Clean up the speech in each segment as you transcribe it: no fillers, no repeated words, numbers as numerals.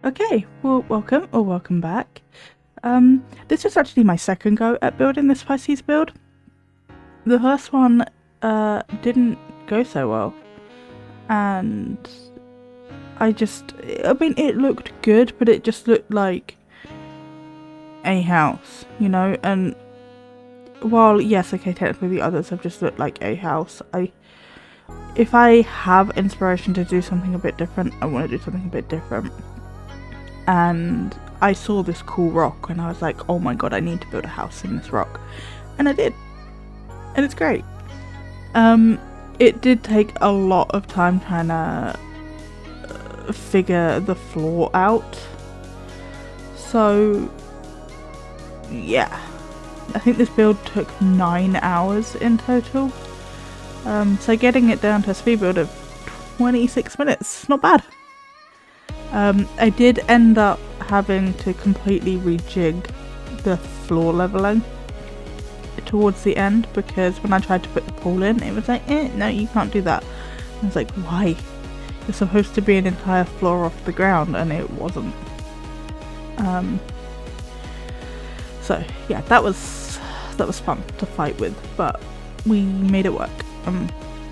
Okay, well, welcome back. This is actually my second go at building this Pisces build. The first one didn't go so well, and I mean, it looked good, but it just looked like a house, you know. And while yes, okay, technically the others have just looked like a house, if I have inspiration to do something a bit different, I want to do something a bit different. And I saw this cool rock and I was like, oh my god, I need to build a house in this rock. And I did. And it's great. It did take a lot of time trying to figure the floor out. So, yeah. I think this build took 9 hours in total. So getting it down to a speed build of 26 minutes, not bad. I did end up having to completely rejig the floor leveling towards the end, because when I tried to put the pool in, it was like, no, you can't do that. I was like, why? You're supposed to be an entire floor off the ground, and it wasn't. So yeah, that was fun to fight with, but we made it work.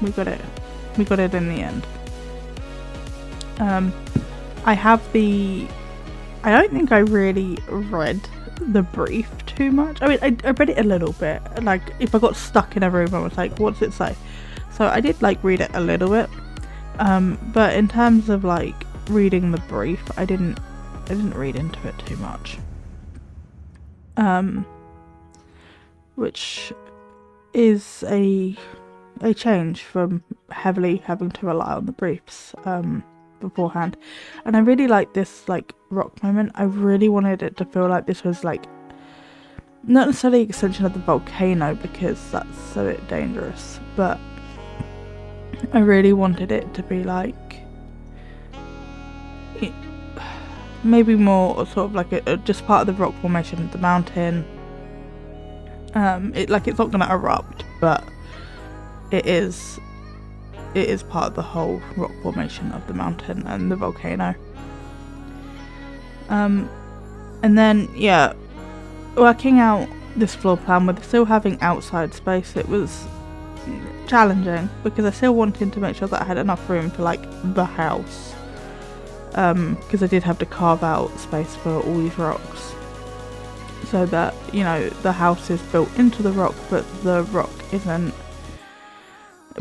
We got it in the end. I don't think I really read the brief too much. I mean, I read it a little bit. Like, if I got stuck in a room, I was like, what does it say? So I did, like, read it a little bit. But in terms of, like, reading the brief, I didn't read into it too much. Which is a change from heavily having to rely on the briefs, beforehand. And I really like this like rock moment. I really wanted it to feel like this was like not necessarily an extension of the volcano, because that's so dangerous, but I really wanted it to be like maybe more sort of like just part of the rock formation of the mountain. It's not gonna erupt, but it is part of the whole rock formation of the mountain and the volcano. And then, yeah, working out this floor plan with still having outside space, it was challenging, because I still wanted to make sure that I had enough room for, like, the house. Because I did have to carve out space for all these rocks, so that, you know, the house is built into the rock, but the rock isn't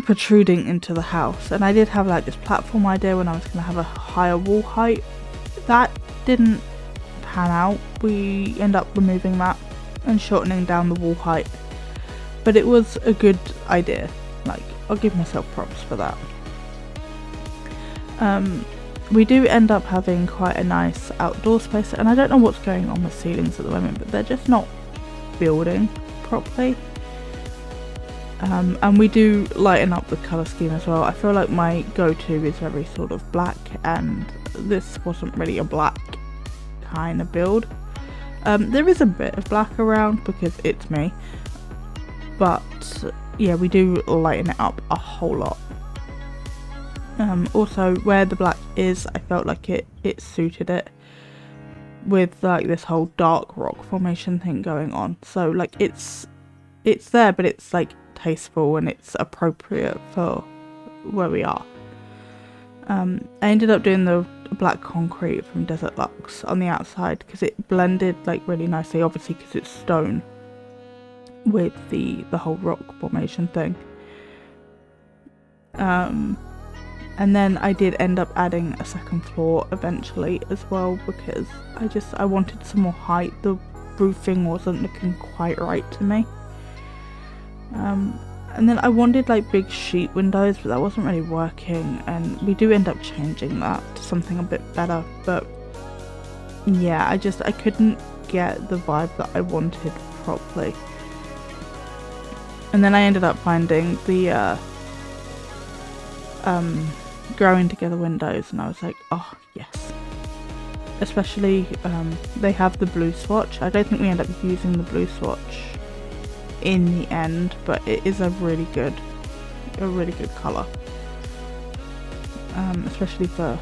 protruding into the house. And I did have like this platform idea when I was going to have a higher wall height. That didn't pan out. We end up removing that and shortening down the wall height, but it was a good idea. Like, I'll give myself props for that. We do end up having quite a nice outdoor space, and I don't know what's going on with ceilings at the moment, but they're just not building properly. And we do lighten up the colour scheme as well. I feel like my go-to is very sort of black, and this wasn't really a black kind of build. There is a bit of black around because it's me, but yeah, we do lighten it up a whole lot. Also, where the black is, I felt like it suited it with like this whole dark rock formation thing going on. So like it's there, but it's like tasteful and it's appropriate for where we are. I ended up doing the black concrete from Desert Lux on the outside because it blended like really nicely, obviously because it's stone, with the whole rock formation thing. And then I did end up adding a second floor eventually as well, because I wanted some more height. The roofing wasn't looking quite right to me. And then I wanted like big sheet windows, but that wasn't really working, and we do end up changing that to something a bit better. But yeah, I couldn't get the vibe that I wanted properly. And then I ended up finding the growing together windows, and I was like, oh yes. Especially they have the blue swatch. I don't think we end up using the blue swatch in the end, but it is a really good colour, especially for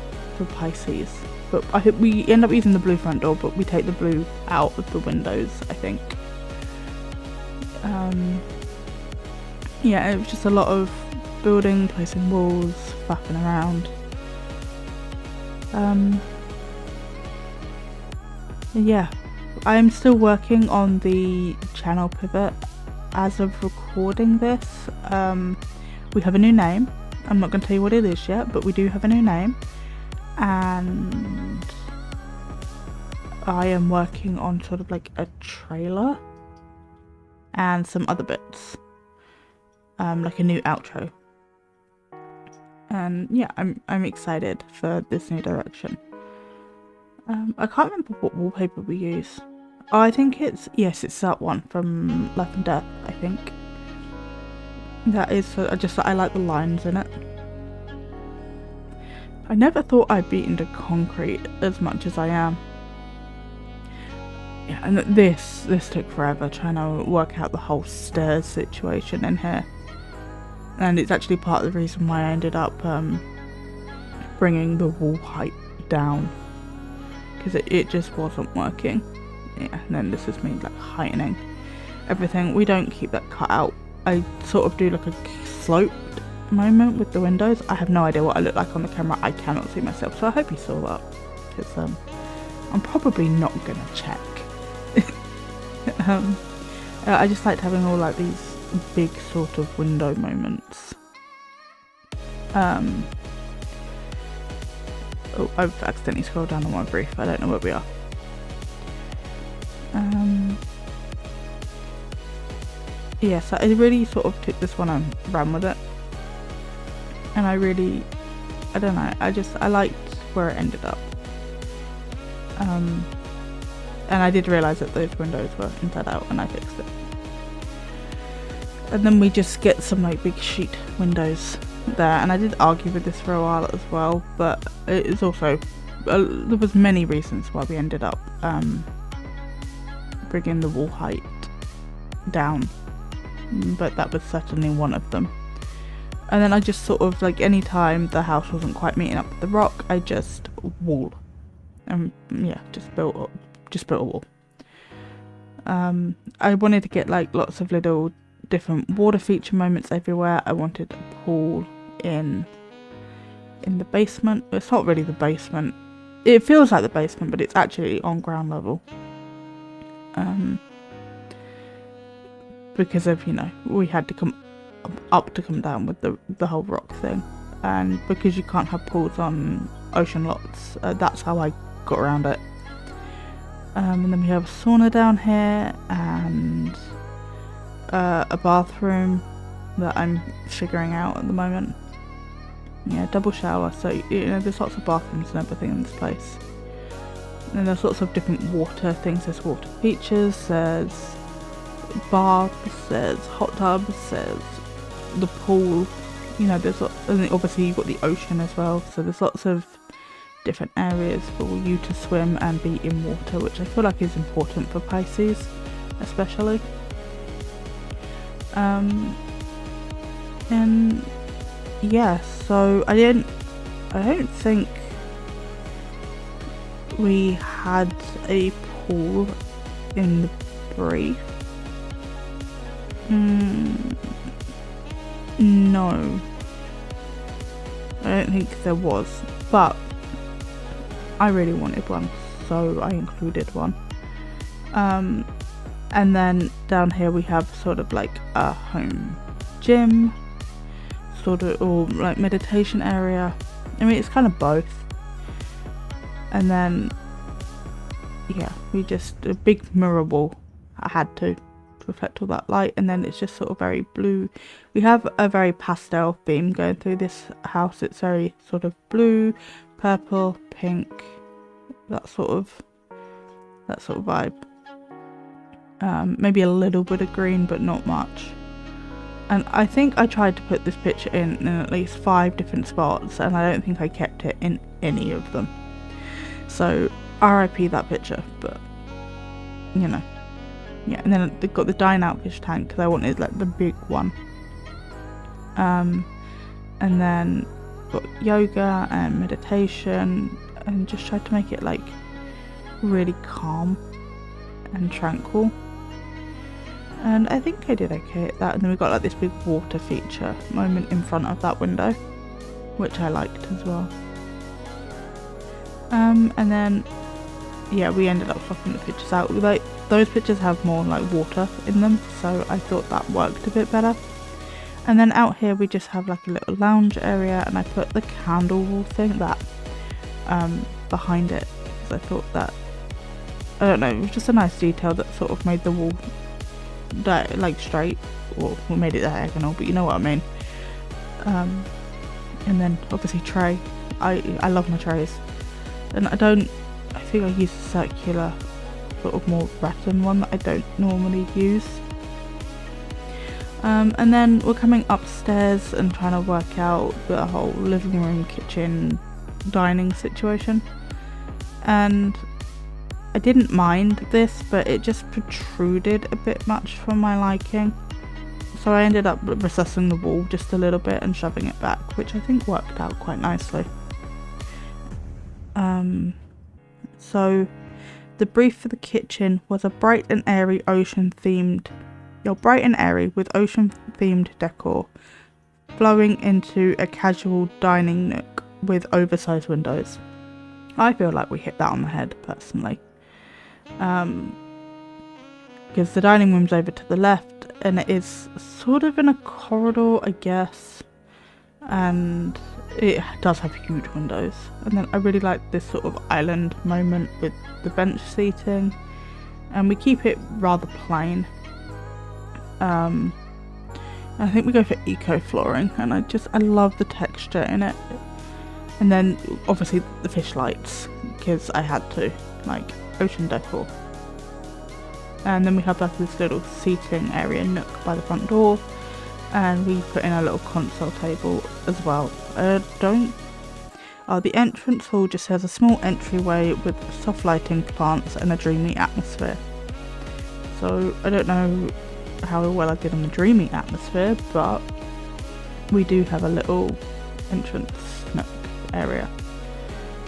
Pisces. but I think we end up using the blue front door, but we take the blue out of the windows, I think. Yeah, it was just a lot of building, placing walls, faffing around. Yeah, I'm still working on the channel pivot as of recording this. We have a new name. I'm not going to tell you what it is yet, but we do have a new name, and I am working on sort of like a trailer and some other bits, like a new outro. And yeah, I'm excited for this new direction. I can't remember what wallpaper we use. Oh, I think it's that one from Life and Death, I think. That is, I like the lines in it. I never thought I'd be into concrete as much as I am. Yeah, and this took forever trying to work out the whole stairs situation in here. And it's actually part of the reason why I ended up bringing the wall height down, because it just wasn't working. Yeah, and then this is me like heightening everything. We don't keep that cut out. I sort of do like a sloped moment with the windows. I have no idea what I look like on the camera. I cannot see myself, so I hope you saw that, because I'm probably not gonna check. I just liked having all like these big sort of window moments. Oh, I've accidentally scrolled down on my brief. I don't know where we are. Yeah, so I really sort of took this one and ran with it, and I don't know, I liked where it ended up. And I did realise that those windows were inside out, and I fixed it. And then we just get some like big sheet windows there, and I did argue with this for a while as well, but it is also there was many reasons why we ended up bringing the wall height down, but that was certainly one of them. And then I just sort of like, any time the house wasn't quite meeting up with the rock, I just wall, and yeah, just built a wall. I wanted to get like lots of little different water feature moments everywhere. I wanted a pool in the basement. It's not really the basement. It feels like the basement, but it's actually on ground level. Because of, we had to come up to come down with the whole rock thing, and because you can't have pools on ocean lots, that's how I got around it. And then we have a sauna down here, and a bathroom that I'm figuring out at the moment. Yeah, double shower, so there's lots of bathrooms and everything in this place. And there's lots of different water things. There's water features, there's baths, there's hot tubs, there's the pool, there's lots, and obviously you've got the ocean as well, so there's lots of different areas for you to swim and be in water, which I feel like is important for Pisces especially. And yeah, so I don't think we had a pool in the brief. No, I don't think there was, but I really wanted one, so I included one. And then down here we have sort of like a home gym, sort of, or like meditation area. I mean, it's kind of both. And then yeah, we just, a big mirror wall. I had to reflect all that light, and then it's just sort of very blue. We have a very pastel theme going through this house. It's very sort of blue, purple, pink, that sort of vibe. Maybe a little bit of green, but not much. And I think I tried to put this picture in at least 5 different spots, and I don't think I kept it in any of them. So RIP that picture, but yeah. And then they've got the dine out fish tank because I wanted like the big one. And then got yoga and meditation, and just tried to make it like really calm and tranquil. And I think I did okay at that. And then we got like this big water feature moment in front of that window, which I liked as well. And then yeah, we ended up swapping the pictures out. Like those pictures have more like water in them, so I thought that worked a bit better. And then out here we just have like a little lounge area, and I put the candle wall thing that behind it, because I thought that, I don't know, it was just a nice detail that sort of made the wall like straight, or we made it diagonal, but you know what I mean. And then obviously tray. I love my trays, and I think I use a circular sort of more rattan one that I don't normally use. And then we're coming upstairs and trying to work out the whole living room, kitchen, dining situation, and I didn't mind this, but it just protruded a bit much for my liking, so I ended up recessing the wall just a little bit and shoving it back, which I think worked out quite nicely. So the brief for the kitchen was a bright and airy with ocean themed decor flowing into a casual dining nook with oversized windows. I feel like we hit that on the head personally. Because the dining room's over to the left and it is sort of in a corridor, I guess, and it does have huge windows. And then I really like this sort of island moment with the bench seating, and we keep it rather plain. I think we go for eco flooring, and I love the texture in it. And then obviously the fish lights, because I had to, like ocean decor. And then we have like this little seating area nook by the front door, and we put in a little console table as well. The entrance hall just has a small entryway with soft lighting, plants, and a dreamy atmosphere. So I don't know how well I did on the dreamy atmosphere, but we do have a little entrance nook area.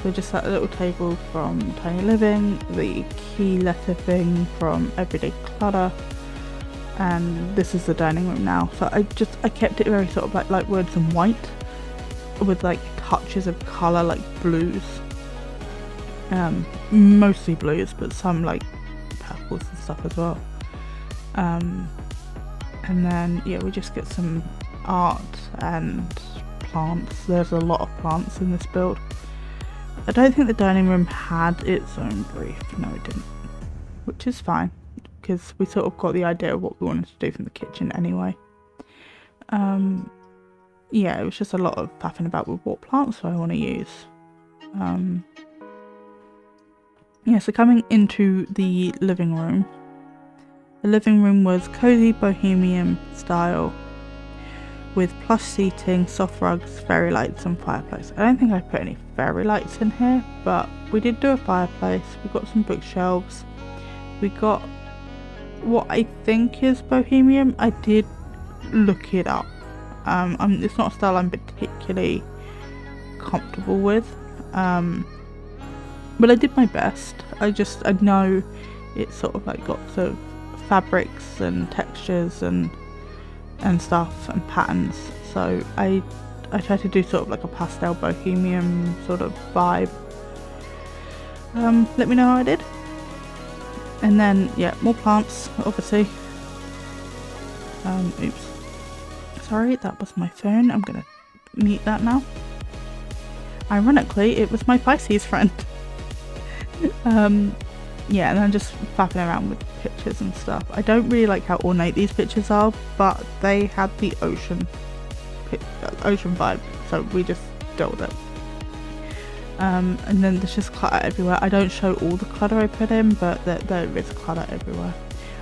So just that little table from Tiny Living, the key letter thing from Everyday Clutter, and this is the dining room now. So I kept it very sort of like light woods and white, with like touches of colour, like blues, mostly blues, but some like purples and stuff as well. And then yeah, we just get some art and plants. There's a lot of plants in this build. I don't think the dining room had its own brief. No, it didn't, which is fine, because we sort of got the idea of what we wanted to do from the kitchen anyway. Yeah, it was just a lot of faffing about with what plants do I want to use. Yeah, so coming into the living room. The living room was cozy bohemian style, with plush seating, soft rugs, fairy lights and fireplace. I don't think I put any fairy lights in here, but we did do a fireplace. We got some bookshelves. We got what I think is bohemian. I did look it up. It's not a style I'm particularly comfortable with, but I did my best. I know it's sort of like got sort of fabrics and textures and stuff and patterns, so I tried to do sort of like a pastel bohemian sort of vibe. Let me know how I did. And then yeah, more plants obviously. Oops, sorry, that was my phone. I'm gonna mute that now. Ironically, it was my Pisces friend. Yeah, and I'm just fapping around with pictures and stuff. I don't really like how ornate these pictures are, but they had the ocean vibe, so we just dealt with it. And then there's just clutter everywhere. I don't show all the clutter I put in, but there is clutter everywhere.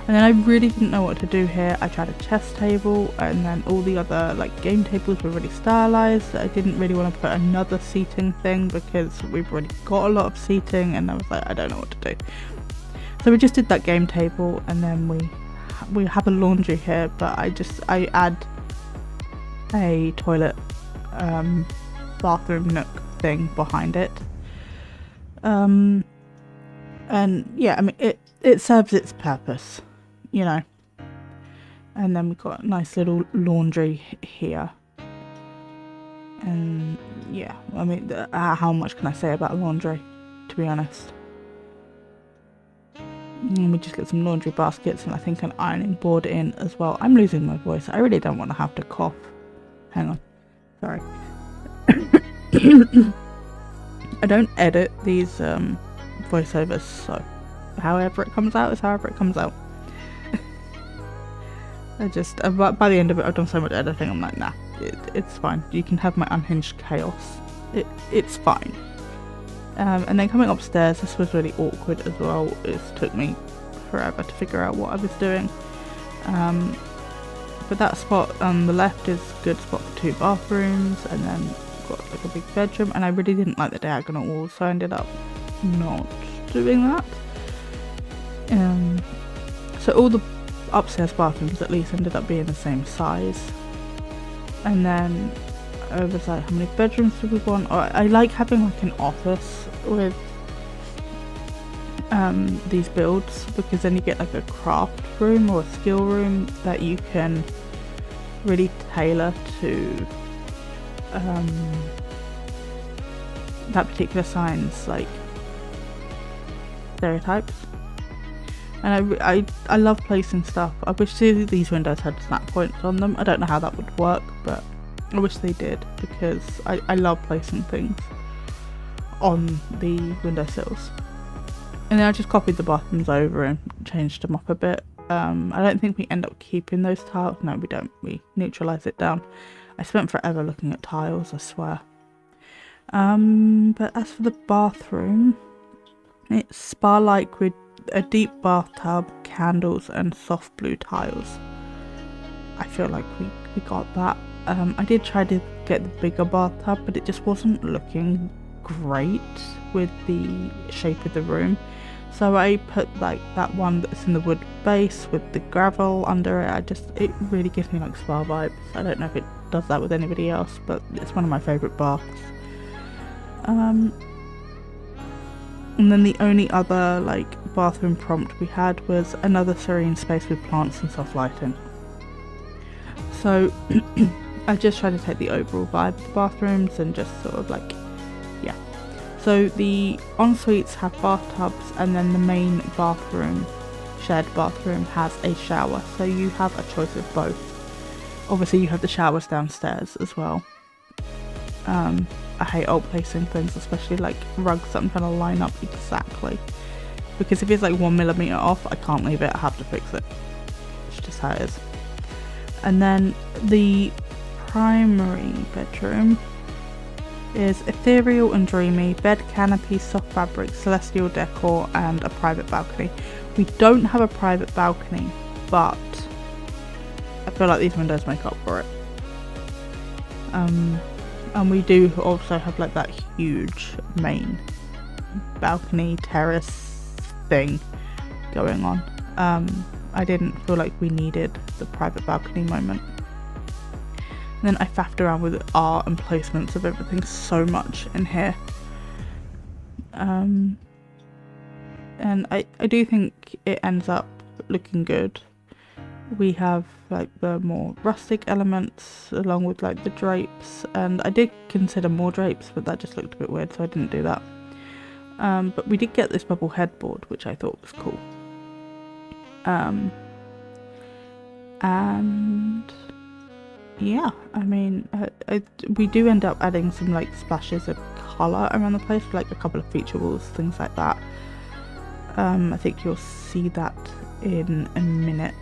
And then I really didn't know what to do here. I tried a chess table, and then all the other like game tables were really stylized. I didn't really want to put another seating thing because we've already got a lot of seating, and I was like, I don't know what to do. So we just did that game table, and then we have a laundry here, but I add a toilet bathroom nook thing behind it. And yeah, I mean, it serves its purpose, you know. And then we've got a nice little laundry here. And yeah, I mean, how much can I say about laundry, to be honest? And we just get some laundry baskets and I think an ironing board in as well. I'm losing my voice. I really don't want to have to cough. Hang on. Sorry. I don't edit these voiceovers, so however it comes out is however it comes out. I just, by the end of it, I've done so much editing, I'm like, nah, it's fine. You can have my unhinged chaos. It's fine. And then coming upstairs, this was really awkward as well. It took me forever to figure out what I was doing. But that spot on the left is a good spot for 2 bathrooms, and then got like a big bedroom. And I really didn't like the diagonal walls, so I ended up not doing that. So all the upstairs bathrooms at least ended up being the same size. And then I was like, how many bedrooms do we want? Or I like having like an office with these builds, because then you get like a craft room or a skill room that you can really tailor to that particular sign's like stereotypes. And I love placing stuff. I wish these windows had snap points on them. I don't know how that would work, but I wish they did, because I love placing things on the windowsills. And then I just copied the bathrooms over and changed them up a bit. I don't think we end up keeping those tiles. No, we don't. We neutralise it down. I spent forever looking at tiles, I swear. But as for the bathroom, it's spa-like with a deep bathtub, candles and soft blue tiles. I feel like we got that. I did try to get the bigger bathtub, but it just wasn't looking great with the shape of the room. So I put like that one that's in the wood base with the gravel under it. It really gives me like spa vibes. I don't know if it does that with anybody else, but it's one of my favourite baths. And then the only other like bathroom prompt we had was another serene space with plants and soft lighting. So I just tried to take the overall vibe of the bathrooms and just sort of like, yeah. So the en-suites have bathtubs, and then the main bathroom, shared bathroom, has a shower. So you have a choice of both. Obviously you have the showers downstairs as well. I hate old placing things, especially like rugs that I'm trying to line up exactly. Because if it's like 1 millimeter off, I can't leave it, I have to fix it. It's just how it is. And then the primary bedroom is ethereal and dreamy, bed canopy, soft fabric, celestial decor and a private balcony. We don't have a private balcony, but I feel like these windows make up for it. And we do also have like that huge main balcony terrace thing going on. I didn't feel like we needed the private balcony moment. And then I faffed around with art and placements of everything so much in here. And I do think it ends up looking good. We have like the more rustic elements along with like the drapes, and I did consider more drapes, but that just looked a bit weird, so I didn't do that. But we did get this bubble headboard, which I thought was cool. And yeah, I mean, we do end up adding some like splashes of colour around the place, like a couple of feature walls, things like that. I think you'll see that in a minute.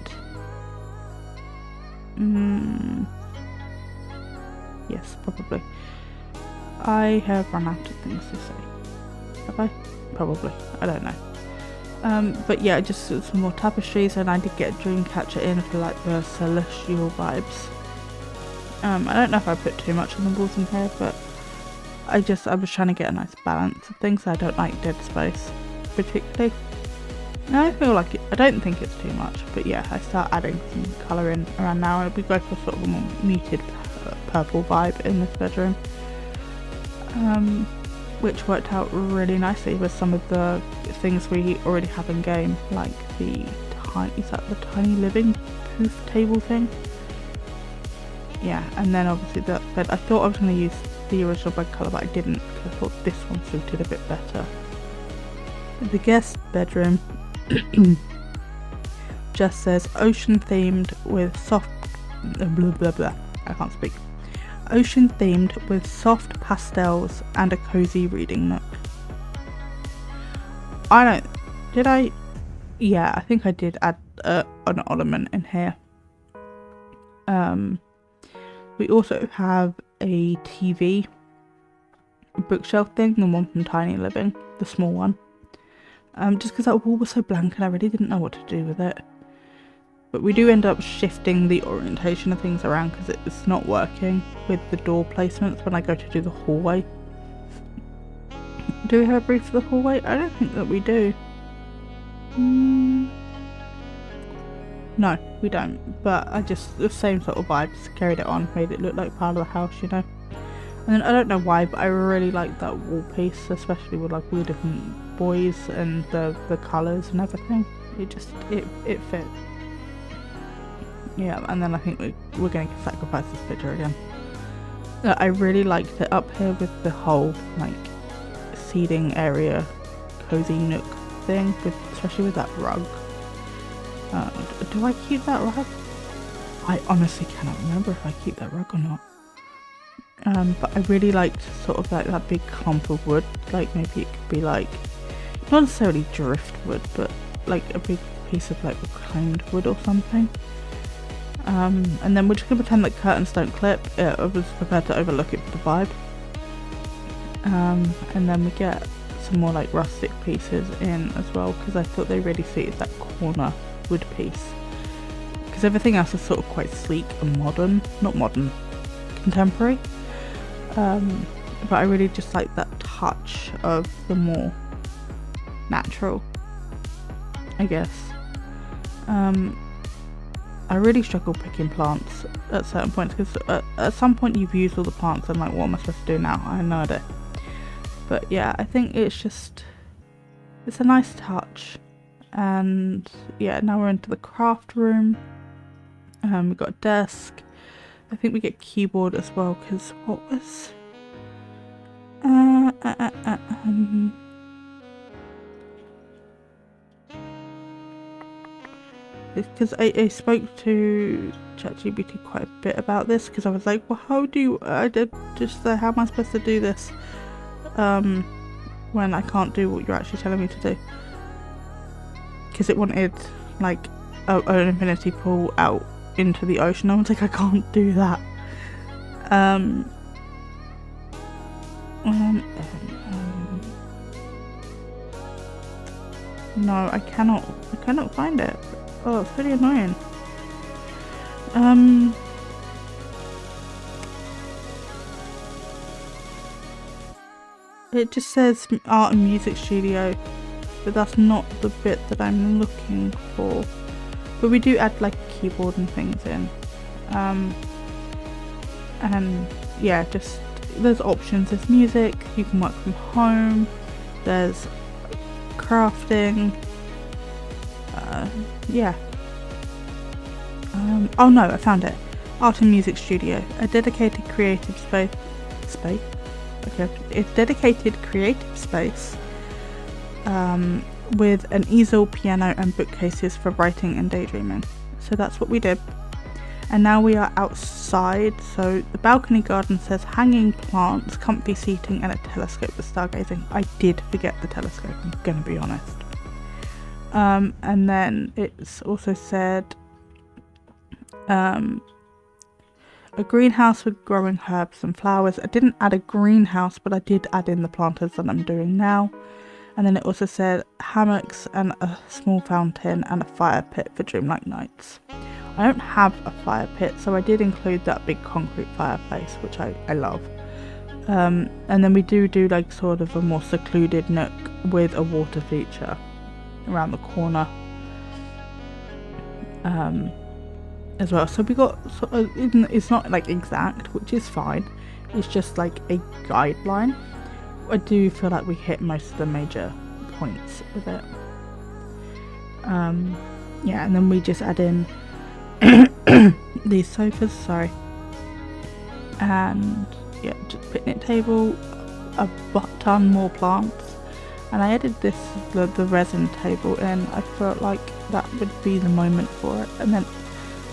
Yes, probably. I have run out of things to say. Have I? Probably. I don't know. But yeah, just some more tapestries, and I did get a dream catcher in for like the celestial vibes. I don't know if I put too much on the walls in here, but I was trying to get a nice balance of things. I don't like dead space particularly. No, I feel like I don't think it's too much, but yeah, I start adding some colour in around now, and we go for sort of a more muted purple vibe in this bedroom. which worked out really nicely with some of the things we already have in game, like the tiny living poof table thing? Yeah, and then obviously that bed. I thought I was going to use the original bed colour, but I didn't, because I thought this one suited a bit better. The guest bedroom just says ocean themed with soft blah blah blah. I can't speak. Ocean themed with soft pastels and a cozy reading nook. Yeah, I think I did add an ornament in here. We also have a TV bookshelf thing, the one from Tiny Living, the small one. Just because that wall was so blank and I really didn't know what to do with it. But we do end up shifting the orientation of things around because it's not working with the door placements when I go to do the hallway. Do we have a brief for the hallway? I don't think that we do. No, we don't. But I just, the same sort of vibes, carried it on, made it look like part of the house, you know. And then I don't know why, but I really like that wall piece, especially with like all the different boys and the colours and everything. It just, it fit. Yeah, and then I think we're going to sacrifice this picture again. I really liked it up here with the whole like seating area, cozy nook thing, especially with that rug. Do I keep that rug? I honestly cannot remember if I keep that rug or not. But I really liked sort of like that big clump of wood. Like maybe it could be like, not necessarily driftwood, but like a big piece of like reclaimed wood or something. And then we're just gonna pretend that curtains don't clip. I was prepared to overlook it for the vibe. And then we get some more like rustic pieces in as well, because I thought they really suited that corner wood piece. Because everything else is sort of quite sleek and modern. Not modern, contemporary. But I really just like that touch of the more natural, I guess. I really struggle picking plants at certain points, because at some point you've used all the plants and like, what am I supposed to do now? I have no idea. But yeah, I think it's a nice touch. And yeah, now we're into the craft room. We've got a desk. I think we get keyboard as well, because what was... because I spoke to ChatGPT quite a bit about this, because I was like, well, how am I supposed to do this when I can't do what you're actually telling me to do? Because it wanted like an infinity pool out into the ocean. I was like, I can't do that. No, I cannot find it. Oh, it's pretty annoying. It just says art and music studio, but that's not the bit that I'm looking for. But we do add like a keyboard and things in. And yeah, just there's options. There's music, you can work from home, there's crafting. Yeah. Oh no, I found it. Art and music studio, a dedicated creative space. Okay, it's dedicated creative space with an easel, piano and bookcases for writing and daydreaming. So that's what we did. And now we are outside. So the balcony garden says hanging plants, comfy seating and a telescope for stargazing. I did forget the telescope, I'm gonna be honest. And then it's also said a greenhouse with growing herbs and flowers. I didn't add a greenhouse, but I did add in the planters that I'm doing now. And then it also said hammocks and a small fountain and a fire pit for dreamlike nights. I don't have a fire pit, so I did include that big concrete fireplace, which I love. And then we do like sort of a more secluded nook with a water feature around the corner as well. So we got sort of, it's not like exact, which is fine, it's just like a guideline. I do feel like we hit most of the major points with it. Yeah, and then we just add in these sofas, and yeah, just picnic table, a ton more plants, and I added the resin table in. I felt like that would be the moment for it. And then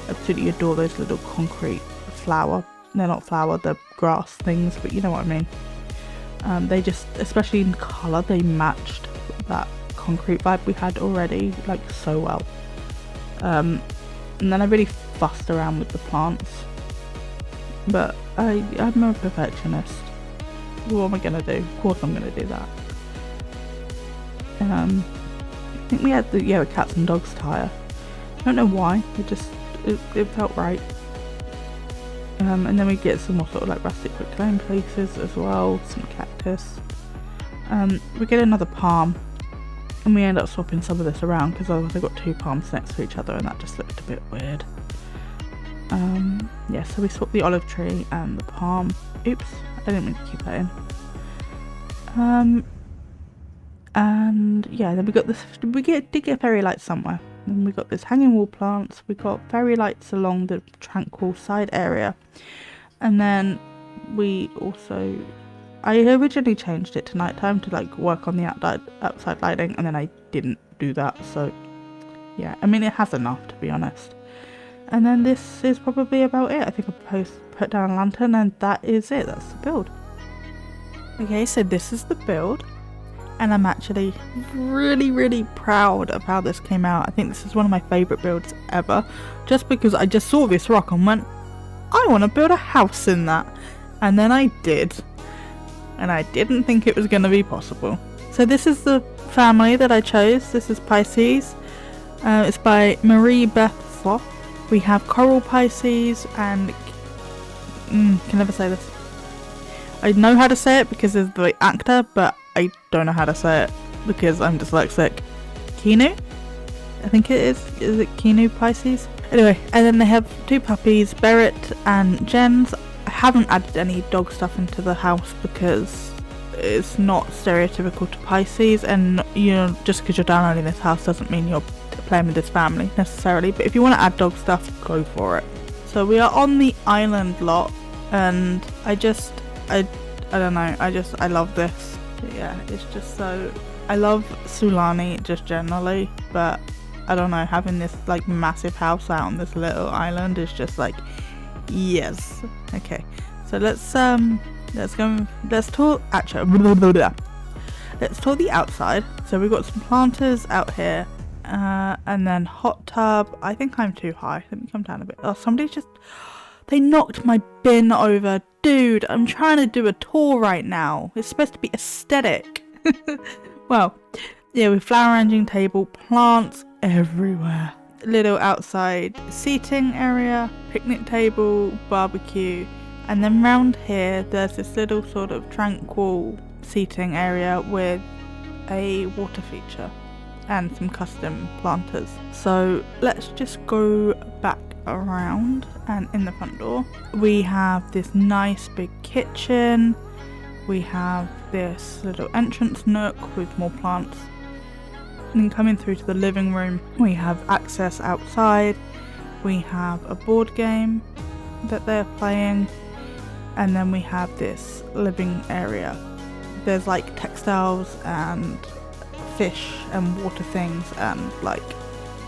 absolutely adore those little concrete they're not flower, the grass things, but you know what I mean. They just, especially in colour, they matched that concrete vibe we had already like so well. And then I really fussed around with the plants, but I'm a perfectionist. What am I gonna do? Of course I'm gonna do that. I think we had the cats and dogs tire. I don't know why, it felt right. And then we get some more sort of like rustic reclaimed places as well, some cactus. We get another palm, and we end up swapping some of this around because I got two palms next to each other and that just looked a bit weird. Yeah, so we swapped the olive tree and the palm. Oops, I didn't mean to keep that in. And yeah, then we got this, did get fairy lights somewhere. And we got this hanging wall plants, we got fairy lights along the tranquil side area. And then we also, I originally changed it to nighttime to like work on the outside lighting, and then I didn't do that, so yeah, I mean it has enough, to be honest. And then this is probably about it. I think I put down a lantern, and that is it, that's the build. Okay, so this is the build. And I'm actually really proud of how this came out. I think this is one of my favourite builds ever, just because I just saw this rock and went, I want to build a house in that. And then I did. And I didn't think it was going to be possible. So this is the family that I chose. This is Pisces. It's by Marie Beth Sloth. We have Coral Pisces and... can never say this. I know how to say it because of the actor, but I don't know how to say it because I'm dyslexic. Kinu? I think it is. Is it Kinu Pisces? Anyway, and then they have two puppies, Barrett and Jens. I haven't added any dog stuff into the house because it's not stereotypical to Pisces, and you know, just because you're downloading this house doesn't mean you're playing with this family necessarily, but if you want to add dog stuff, go for it. So we are on the island lot, and I don't know, I love this. Yeah, it's just so, I love Sulani just generally, but I don't know, having this like massive house out on this little island is just like, yes. Okay, so let's talk the outside. So we've got some planters out here, and then hot tub. I think I'm too high, let me come down a bit. Oh, they knocked my bin over. Dude, I'm trying to do a tour right now. It's supposed to be aesthetic. Well, yeah, with flower arranging table, plants everywhere. Little outside seating area, picnic table, barbecue. And then round here, there's this little sort of tranquil seating area with a water feature and some custom planters. So let's just go back around, and in the front door we have this nice big kitchen. We have this little entrance nook with more plants, and then coming through to the living room we have access outside. We have a board game that they're playing, and then we have this living area. There's like textiles and fish and water things and like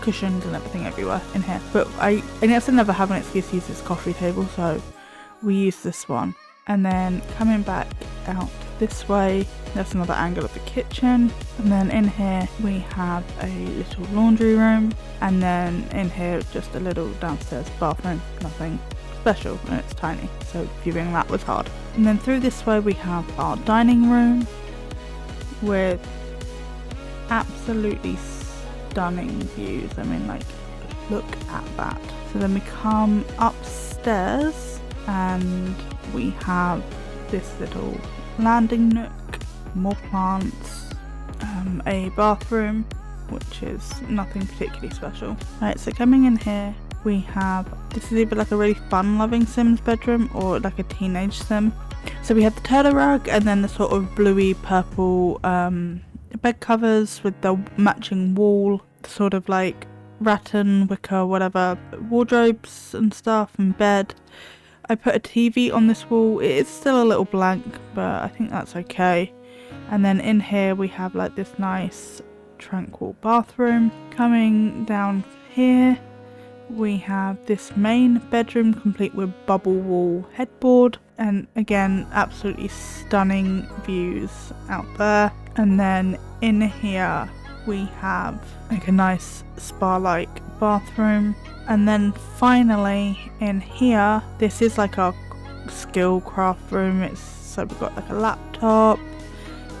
cushions and everything everywhere in here, but I guess I never have an excuse to use this coffee table, so we use this one. And then coming back out this way, that's another angle of the kitchen, and then in here we have a little laundry room, and then in here just a little downstairs bathroom, nothing special, and it's tiny, so viewing that was hard. And then through this way we have our dining room with absolutely stunning views. I mean, like, look at that. So then we come upstairs and we have this little landing nook, more plants, a bathroom, which is nothing particularly special. Right, so coming in here we have, this is either like a really fun loving Sims bedroom or like a teenage sim. So we have the turtle rug and then the sort of bluey purple bed covers with the matching wall, sort of like rattan, wicker, whatever, wardrobes and stuff, and bed. I put a TV on this wall. It is still a little blank, but I think that's okay. And then in here we have like this nice tranquil bathroom. Coming down here we have this main bedroom complete with bubble wall headboard, and again absolutely stunning views out there. And then in here we have like a nice spa-like bathroom. And then finally in here, this is like our skill craft room. So we've got like a laptop,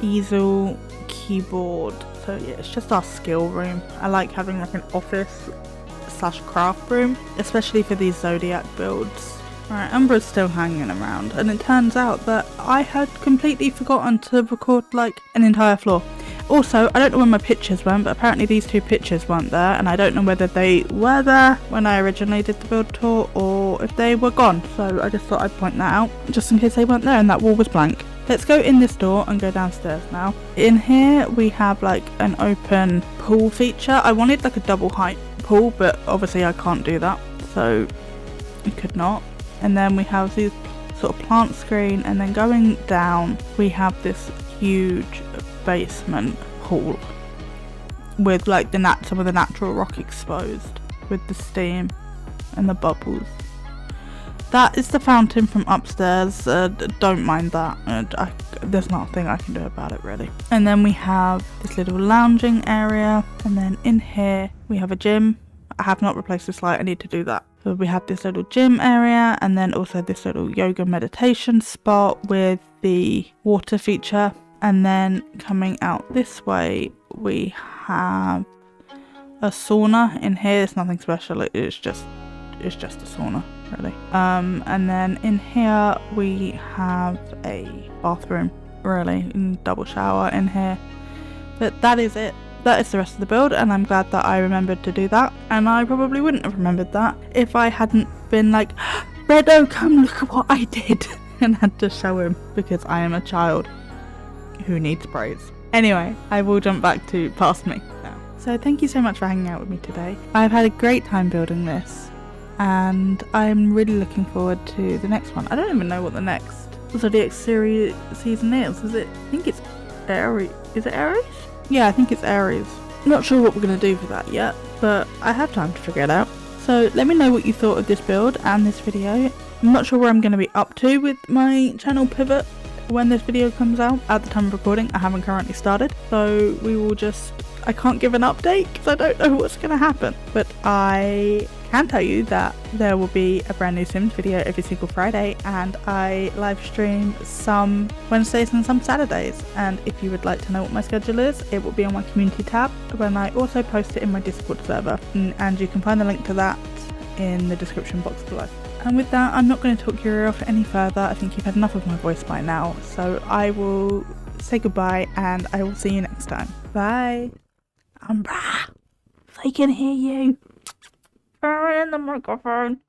easel, keyboard. So yeah, it's just our skill room. I like having like an office / craft room, especially for these zodiac builds. Alright, Umbra's still hanging around, and it turns out that I had completely forgotten to record like an entire floor. Also, I don't know where my pictures went, but apparently these 2 pictures weren't there, and I don't know whether they were there when I originally did the build tour or if they were gone. So I just thought I'd point that out, just in case they weren't there and that wall was blank. Let's go in this door and go downstairs now. In here we have like an open pool feature. I wanted like a double height pool, but obviously I can't do that, so I could not. And then we have these sort of plant screen, and then going down we have this huge basement pool with like some of the natural rock exposed with the steam and the bubbles. That is the fountain from upstairs. Don't mind that. There's nothing I can do about it really. And then we have this little lounging area, and then in here we have a gym. I have not replaced this light, I need to do that. So we have this little gym area, and then also this little yoga meditation spot with the water feature. And then coming out this way we have a sauna. In here it's nothing special, it's just a sauna really. And then in here we have a bathroom really, and double shower in here. But that is it. That is the rest of the build, and I'm glad that I remembered to do that, and I probably wouldn't have remembered that if I hadn't been like, Redo, come look at what I did, and had to show him, because I am a child who needs praise. Anyway, I will jump back to past me now. So thank you so much for hanging out with me today. I've had a great time building this, and I'm really looking forward to the next one. I don't even know what the next Zodiac series season is. I think it's Aries. Is it Aries? Yeah, I think it's Aries. Not sure what we're going to do for that yet, but I have time to figure it out. So let me know what you thought of this build and this video. I'm not sure where I'm going to be up to with my channel pivot when this video comes out. At the time of recording, I haven't currently started, so I can't give an update because I don't know what's going to happen. But I can tell you that there will be a brand new Sims video every single Friday, and I live stream some Wednesdays and some Saturdays. And if you would like to know what my schedule is, it will be on my community tab, when I also post it in my Discord server, and you can find the link to that in the description box below. And with that, I'm not going to talk your ear off any further. I think you've had enough of my voice by now, so I will say goodbye, and I will see you next time. Bye. Umbra, I can hear you. Turn in the microphone.